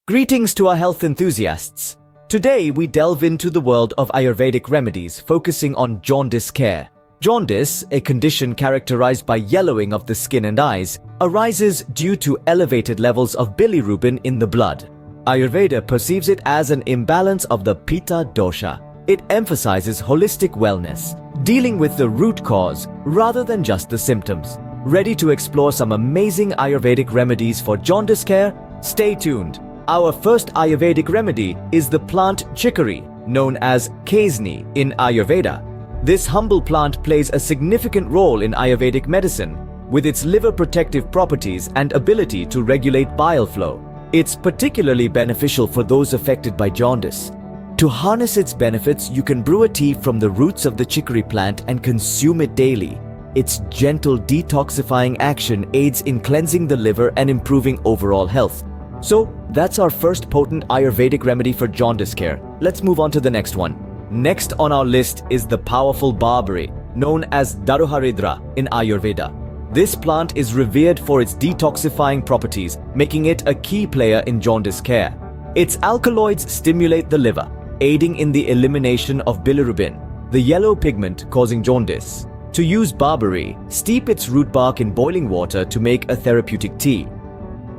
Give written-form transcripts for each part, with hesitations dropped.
Greetings to our health enthusiasts. Today we delve into the world of Ayurvedic remedies focusing on jaundice care. Jaundice, a condition characterized by yellowing of the skin and eyes, arises due to elevated levels of bilirubin in the blood. Ayurveda perceives it as an imbalance of the Pitta dosha. It emphasizes holistic wellness, dealing with the root cause rather than just the symptoms. Ready to explore some amazing Ayurvedic remedies for jaundice care? Stay tuned. Our first Ayurvedic remedy is the plant chicory, known as Kesni in Ayurveda. This humble plant plays a significant role in Ayurvedic medicine, with its liver protective properties and ability to regulate bile flow. It's particularly beneficial for those affected by jaundice. To harness its benefits, you can brew a tea from the roots of the chicory plant and consume it daily. Its gentle detoxifying action aids in cleansing the liver and improving overall health. So, that's our first potent Ayurvedic remedy for jaundice care. Let's move on to the next one. Next on our list is the powerful barberry, known as Daruharidra in Ayurveda. This plant is revered for its detoxifying properties, making it a key player in jaundice care. Its alkaloids stimulate the liver, aiding in the elimination of bilirubin, the yellow pigment causing jaundice. To use barberry, steep its root bark in boiling water to make a therapeutic tea.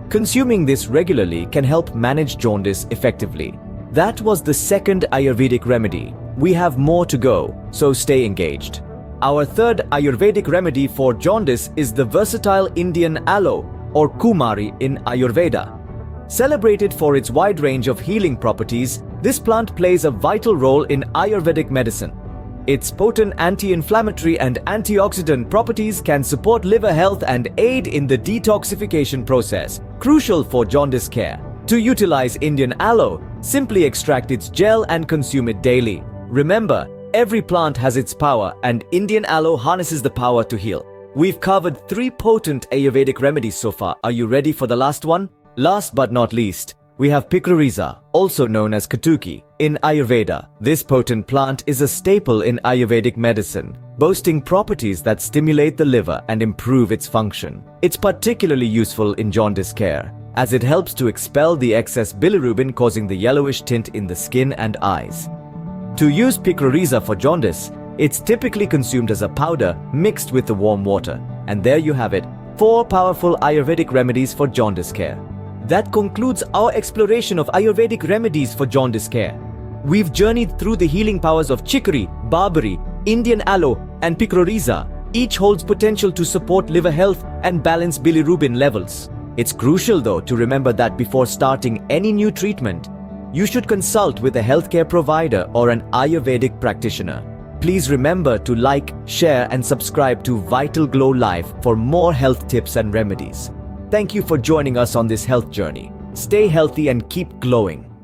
Consuming this regularly can help manage jaundice effectively. That was the second Ayurvedic remedy. We have more to go, so stay engaged. Our third Ayurvedic remedy for jaundice is the versatile Indian aloe or kumari in Ayurveda. Celebrated for its wide range of healing properties, this plant plays a vital role in Ayurvedic medicine. Its potent anti-inflammatory and antioxidant properties can support liver health and aid in the detoxification process, crucial for jaundice care. To utilize Indian aloe, simply extract its gel and consume it daily. Remember, every plant has its power, and Indian aloe harnesses the power to heal. We've covered 3 potent Ayurvedic remedies so far. Are you ready for the last one? Last but not least, we have Pikroriza, also known as kutki, in Ayurveda. This potent plant is a staple in Ayurvedic medicine, boasting properties that stimulate the liver and improve its function. It's particularly useful in jaundice care, as it helps to expel the excess bilirubin causing the yellowish tint in the skin and eyes. To use Pikroriza for jaundice, it's typically consumed as a powder mixed with the warm water. And there you have it, 4 powerful Ayurvedic remedies for jaundice care. That concludes our exploration of Ayurvedic remedies for jaundice care. We've journeyed through the healing powers of chicory, barberry, Indian aloe, and Pikroriza. Each holds potential to support liver health and balance bilirubin levels. It's crucial though to remember that before starting any new treatment, you should consult with a healthcare provider or an Ayurvedic practitioner. Please remember to like, share, and subscribe to VitalGlow Life for more health tips and remedies. Thank you for joining us on this health journey. Stay healthy and keep glowing.